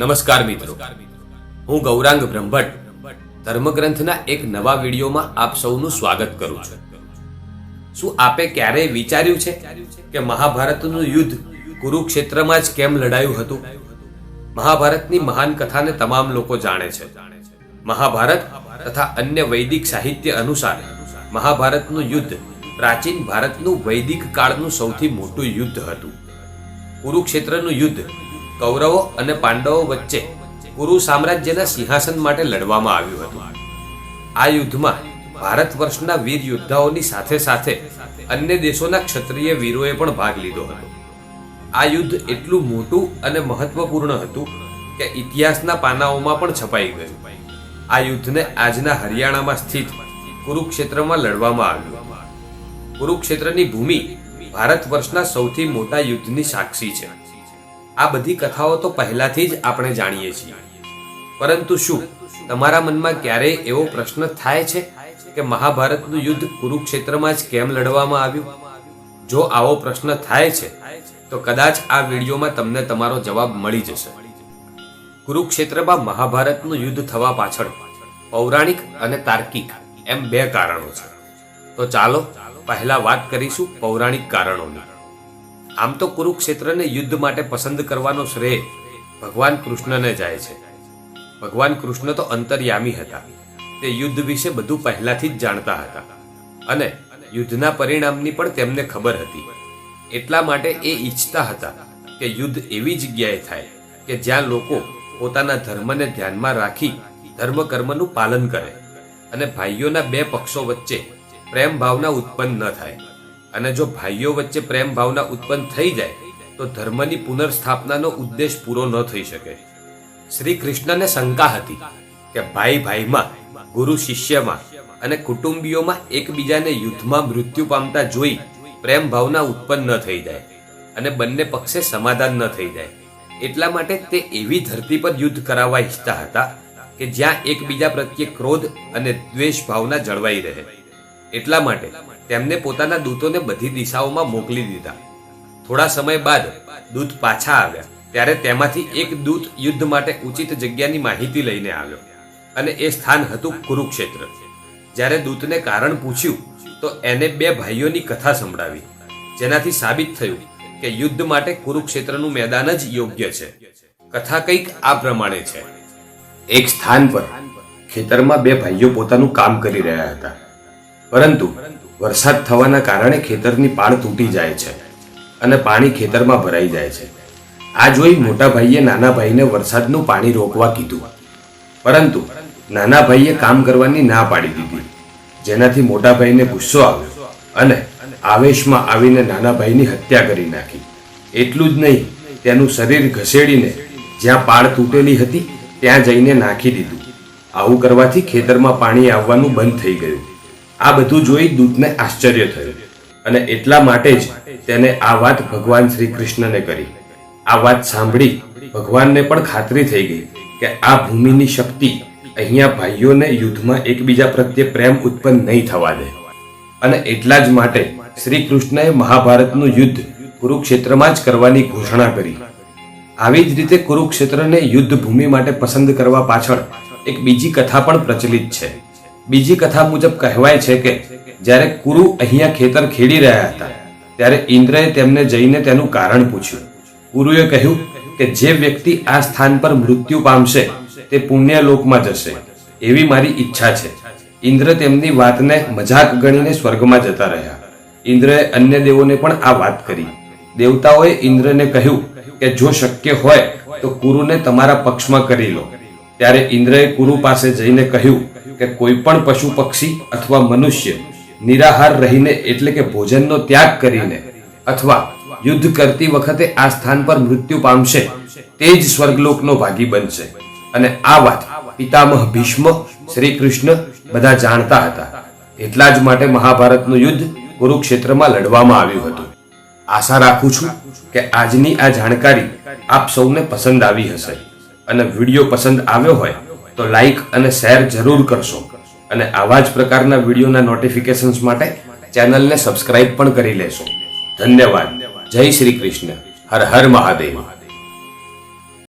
નમસ્કાર મિત્રો, હું ગૌરાંગ બ્રહ્મભટ્ટ ધર્મગ્રંથના એક નવા વિડીયોમાં આપ સૌનું સ્વાગત કરું છું. શું આપે ક્યારેય વિચાર્યું છે કે મહાભારતનું યુદ્ધ કુરુક્ષેત્રમાં જ કેમ લડાયું હતું? મહાભારતની મહાન કથાને તમામ લોકો જાણે છે. મહાભારત તથા અન્ય વૈદિક સાહિત્ય અનુસાર મહાભારતનું યુદ્ધ પ્રાચીન ભારતનું વૈદિક કાળનું સૌથી મોટું યુદ્ધ હતું. કુરુક્ષેત્રનું યુદ્ધ કૌરવો અને પાંડવો વચ્ચે કુરુ સામ્રાજ્યના સિંહાસન માટે લડવામાં આવ્યું હતું. આ યુદ્ધમાં ભારત વર્ષના વીર યોદ્ધાઓની સાથે સાથે અન્ય દેશોના ક્ષત્રિય વીરોએ પણ ભાગ લીધો હતો. આ યુદ્ધ એટલું મોટું અને મહત્વપૂર્ણ હતું કે ઇતિહાસના પાનાઓમાં પણ છપાઈ ગયું. આ યુદ્ધને આજના હરિયાણામાં સ્થિત કુરુક્ષેત્રમાં લડવામાં આવ્યું. કુરુક્ષેત્રની ભૂમિ ભારત વર્ષના સૌથી મોટા યુદ્ધની સાક્ષી છે. આ બધી કથાઓ તો પહેલાથી જ આપણે જાણીએ છીએ, પરંતુ શું તમારા મનમાં ક્યારેય એવો પ્રશ્ન થાય છે કે મહાભારતનું યુદ્ધ કુરુક્ષેત્રમાં જ કેમ લડવામાં આવ્યું? જો આવો પ્રશ્ન થાય છે તો કદાચ આ વિડીયોમાં તમને તમારો જવાબ મળી જશે. કુરુક્ષેત્રમાં મહાભારતનું યુદ્ધ થવા પાછળ પૌરાણિક અને તાર્કિક એમ બે કારણો છે. તો ચાલો પહેલા વાત કરીશું પૌરાણિક કારણોની. આમ તો કુરુક્ષેત્રને યુદ્ધ માટે પસંદ કરવાનો શ્રેય ભગવાન કૃષ્ણને જાય છે. ભગવાન કૃષ્ણ તો અંતર્યામી હતા. તે યુદ્ધ વિશે બધું પહેલાથી જ જાણતા હતા અને યુદ્ધના પરિણામની પણ તેમને ખબર હતી. એટલા માટે એ ઈચ્છતા હતા કે યુદ્ધ એવી જગ્યાએ થાય કે જ્યાં લોકો પોતાના ધર્મને ધ્યાનમાં રાખી ધર્મ કર્મનું પાલન કરે અને ભાઈઓના બે પક્ષો વચ્ચે પ્રેમ ભાવના ઉત્પન્ન ન થાય. અને જો ભાઈઓ વચ્ચે પ્રેમ ભાવના ઉત્પન્ન થઈ જાય તો ધર્મની પુનર્સ્થાપનાનો ઉદ્દેશ પૂરો ન થઈ શકે. શ્રી કૃષ્ણને શંકા હતી કે ભાઈ ભાઈમાં, ગુરુ શિષ્યમાં અને કુટુંબીઓમાં એકબીજાને યુદ્ધમાં મૃત્યુ પામતા જોઈ પ્રેમ ભાવના ઉત્પન્ન ન થઈ જાય અને બંને પક્ષે સમાધાન ન થઈ જાય. એટલા માટે તે એવી ધરતી પર યુદ્ધ કરાવવા ઈચ્છતા હતા કે જ્યાં એકબીજા પ્રત્યે ક્રોધ અને દ્વેષ ભાવના જળવાઈ રહે. એટલા માટે તેમને પોતાના દૂતોને બધી દિશાઓમાં મોકલી દીધા. થોડા સમય બાદ દૂત પાછા આવ્યા ત્યારે તેમાંથી એક દૂત યુદ્ધ માટે ઉચિત જગ્યાની માહિતી લઈને આવ્યો અને એ સ્થાન હતું કુરુક્ષેત્ર. જ્યારે દૂતને કારણ પૂછ્યું તો એને બે ભાઈઓની કથા સંભળાવી, જેનાથી સાબિત થયું કે યુદ્ધ માટે કુરુક્ષેત્રનું મેદાન જ યોગ્ય છે. કથા કંઈક આ પ્રમાણે છે. એક સ્થાન પર ખેતરમાં બે ભાઈઓ પોતાનું કામ કરી રહ્યા હતા, પરંતુ વરસાદ થવાના કારણે ખેતરની પાળ તૂટી જાય છે અને પાણી ખેતરમાં ભરાઈ જાય છે. આ જોઈ મોટા ભાઈએ નાના ભાઈને વરસાદનું પાણી રોકવા કીધું, પરંતુ નાના ભાઈએ કામ કરવાની ના પાડી દીધી, જેનાથી મોટા ભાઈને ગુસ્સો આવ્યો અને આવેશમાં આવીને નાના ભાઈની હત્યા કરી નાખી. એટલું જ નહીં, તેનું શરીર ઘસેડીને જ્યાં પાળ તૂટેલી હતી ત્યાં જઈને નાખી દીધું. આવું કરવાથી ખેતરમાં પાણી આવવાનું બંધ થઈ ગયું. આ બધું જોઈ દૂતને આશ્ચર્ય થયું અને એટલા માટે જ તેને આ વાત ભગવાન શ્રી કૃષ્ણને કરી. આ વાત સાંભળી ભગવાનને પણ ખાતરી થઈ ગઈ કે આ ભૂમિની શક્તિ અહીંયા ભાઈઓને યુદ્ધમાં એકબીજા પ્રત્યે પ્રેમ ઉત્પન્ન નહીં થવા દે. અને એટલા જ માટે શ્રી કૃષ્ણએ મહાભારતનું યુદ્ધ કુરુક્ષેત્રમાં જ કરવાની ઘોષણા કરી. આવી જ રીતે કુરુક્ષેત્રને યુદ્ધ ભૂમિ માટે પસંદ કરવા પાછળ એક બીજી કથા પણ પ્રચલિત છે. બીજી કથા મુજબ કહેવાય છે કે જ્યારે કુરુ અહીંયા ખેતર ખેડી રહ્યા હતા ત્યારે ઇન્દ્રએ તેમને જઈને તેનું કારણ પૂછ્યું. કુરુએ કહ્યું કે જે વ્યક્તિ આ સ્થાન પર મૃત્યુ પામશે તે પુણ્યલોકમાં જશે, એવી મારી ઈચ્છા છે. ઇન્દ્ર તેમની વાતને મજાક ગણીને સ્વર્ગમાં જતા રહ્યા. ઇન્દ્રએ અન્ય દેવોને પણ આ વાત કરી. દેવતાઓએ ઇન્દ્રને કહ્યું કે જો શક્ય હોય તો કુરુને તમારા પક્ષમાં કરી લો. ત્યારે ઇન્દ્રએ કુરુ પાસે જઈને કહ્યું કે કોઈ પણ પશુ પક્ષી અથવા મનુષ્ય નિરાહાર રહીને એટલે કે ભોજનનો ત્યાગ કરીને અથવા યુદ્ધ કરતી વખતે આ સ્થાન પર મૃત્યુ પામશે તે જ સ્વર્ગલોકનો ભાગી બનશે. અને આ વાત પિતામહ ભીષ્મ, શ્રી કૃષ્ણ બધા જાણતા હતા. એટલા જ માટે મહાભારતનું યુદ્ધ કુરુક્ષેત્રમાં લડવામાં આવ્યું હતું. આશા રાખું છું કે આજની આ જાણકારી આપ સૌને પસંદ આવી હશે અને વિડીયો પસંદ આવ્યો હોય તો લાઈક અને શેર જરૂર કરશો અને આવા જ પ્રકારના વિડીયોના નોટિફિકેશન્સ માટે ચેનલને સબસ્ક્રાઇબ પણ કરી લેશો. ધન્યવાદ. જય શ્રી કૃષ્ણ. હર હર મહાદેવ.